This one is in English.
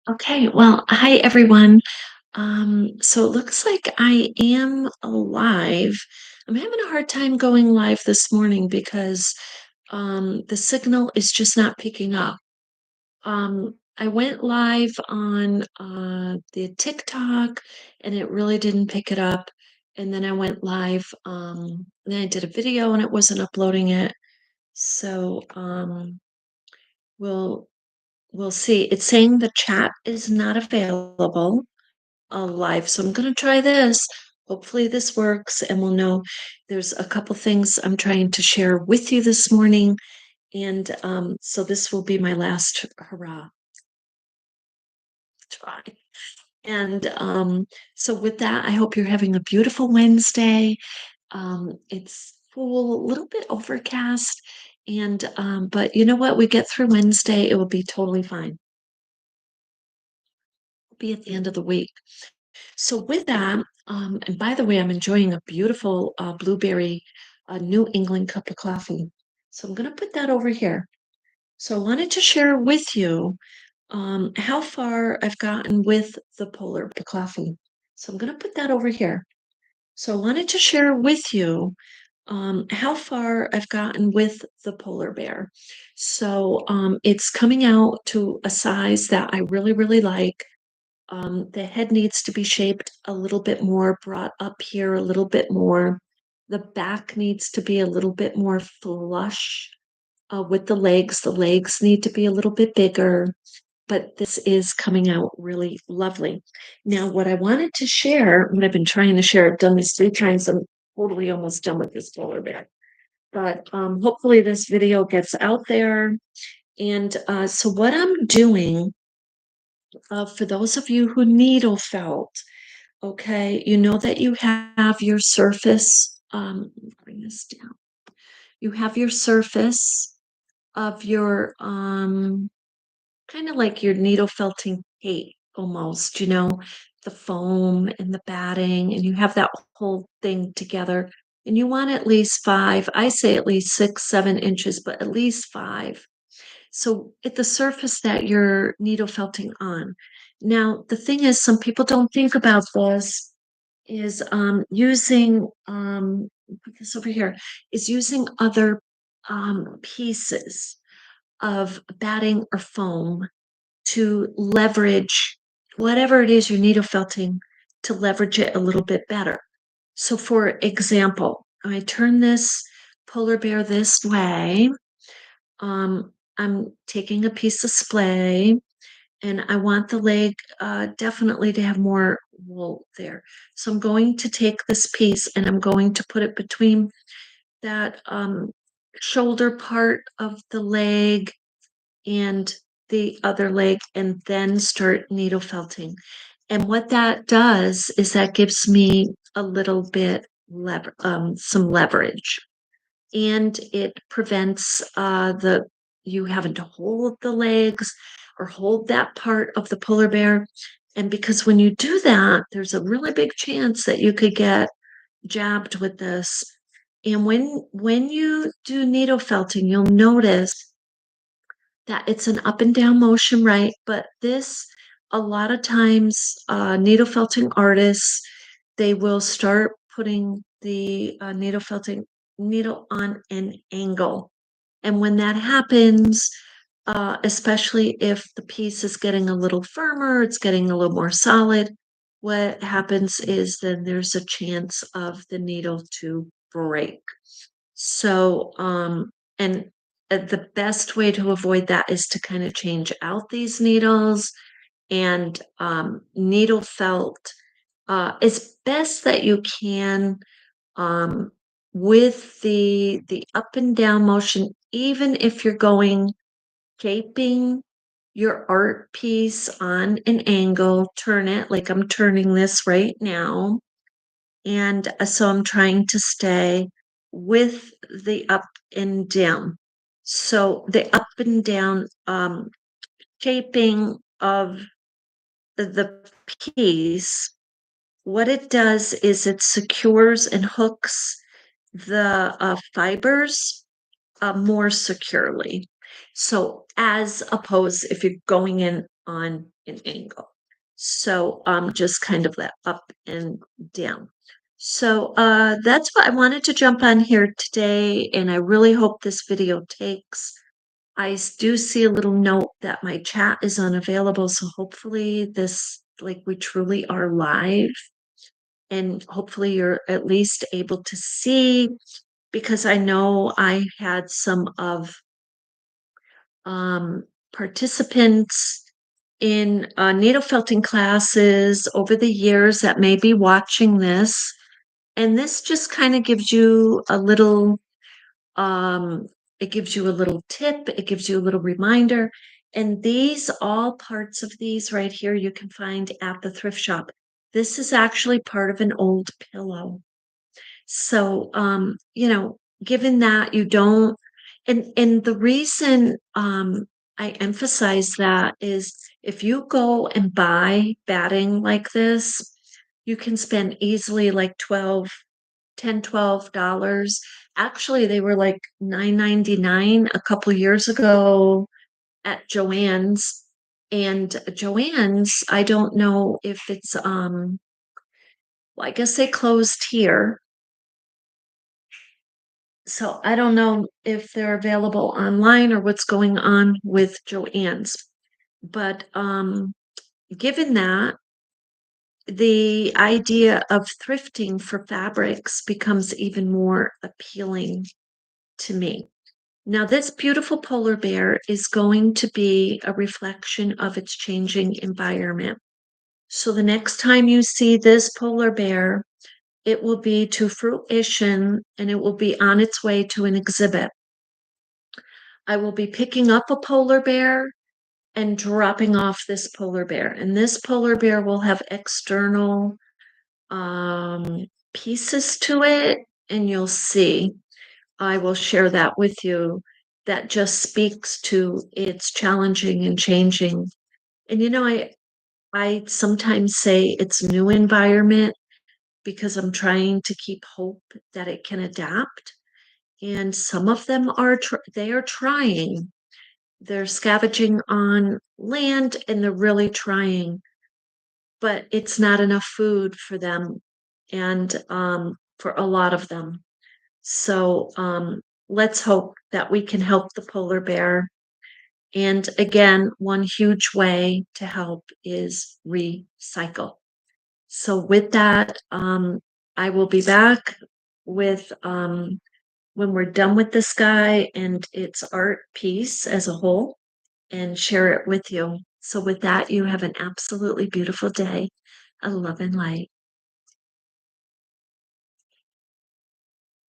Okay, well, hi everyone. So it looks like I am alive. I'm having a hard time going live this morning because the signal is just not picking up. I went live on the TikTok and it really didn't pick it up. And then I went live, then I did a video and it wasn't uploading it. So we'll we'll see. It's saying the chat is not available live. So I'm going to try this. Hopefully, this works and we'll know. There's a couple things I'm trying to share with you this morning. And so this will be my last hurrah try. And so, with that, I hope you're having a beautiful Wednesday. It's cool, a little bit overcast. And, but you know what? We get through Wednesday, it will be totally fine. It'll be at the end of the week. So with that, and by the way, I'm enjoying a beautiful blueberry New England cup of coffee. So I'm going to put that over here. So I wanted to share with you how far I've gotten with the polar bear coffee. So I'm going to put that over here. So I wanted to share with you how far I've gotten with the polar bear. So it's coming out to a size that I really, really like. The head needs to be shaped a little bit more, brought up here a little bit more. The back needs to be a little bit more flush with the legs. The legs need to be a little bit bigger, but this is coming out really lovely. Now, what I wanted to share, what I've been trying to share, I've done this 3 times. I'm totally almost done with this polar bear. But hopefully, this video gets out there. And so, what I'm doing for those of you who needle felt, okay, you know that you have your surface. Let me bring this down. You have your surface of your kind of like your needle felting tape almost, the foam and the batting, and you have that whole thing together. And you want at least five, I say at least 6, 7 inches, but at least five. So at the surface that you're needle felting on. Now, the thing is, some people don't think about this is using put this over here, is using other pieces of batting or foam to leverage whatever it is you're needle felting to leverage it a little bit better. So for example, I turn this polar bear this way. I'm taking a piece of splay and I want the leg definitely to have more wool there. So I'm going to take this piece and I'm going to put it between that shoulder part of the leg and the other leg and then start needle felting. And what that does is that gives me a little bit some leverage and it prevents the you having to hold the legs or hold that part of the polar bear. And because when you do that, there's a really big chance that you could get jabbed with this. And when you do needle felting, you'll notice that it's an up and down motion, right? But this, a lot of times, needle felting artists, they will start putting the needle felting needle on an angle. And when that happens, especially if the piece is getting a little firmer, it's getting a little more solid, what happens is then there's a chance of the needle to break. So, and the best way to avoid that is to kind of change out these needles and needle felt as best that you can um, with the up and down motion, even if you're going shaping your art piece on an angle, turn it like I'm turning this right now. And so I'm trying to stay with the up and down. So the up and down shaping of the piece, what it does is it secures and hooks the fibers more securely. So as opposed if you're going in on an angle. So just kind of that up and down. So that's what I wanted to jump on here today, and I really hope this video takes. Do see a little note that my chat is unavailable, so hopefully this, like we truly are live, and hopefully you're at least able to see, because I know I had some of participants in needle felting classes over the years that may be watching this. And this just kind of gives you a little, um, it gives you a little tip, it gives you a little reminder. And these, all parts of these right here, you can find at the thrift shop. This is actually part of an old pillow. So, given that you don't, and the reason I emphasize that is if you go and buy batting like this, you can spend easily like 12 $10 $12. Actually, they were like 9.99 a couple years ago at Joann's. And Joann's, I don't know if it's well, I guess they closed here. So I don't know if they're available online or what's going on with Joann's. But given that, the idea of thrifting for fabrics becomes even more appealing to me. Now, this beautiful polar bear is going to be a reflection of its changing environment. So the next time you see this polar bear, it will be to fruition and it will be on its way to an exhibit. I will be picking up a polar bear and dropping off this polar bear. And this polar bear will have external pieces to it, and you'll see. I will share that with you. That just speaks to its challenging and changing. And I sometimes say it's new environment because I'm trying to keep hope that it can adapt. And some of them they are trying. They're scavenging on land and they're really trying, but it's not enough food for them and for a lot of them. So let's hope that we can help the polar bear. And again, one huge way to help is recycle. So with that, I will be back with when we're done with this guy and its art piece as a whole and share it with you. So with that, you have an absolutely beautiful day of love and light.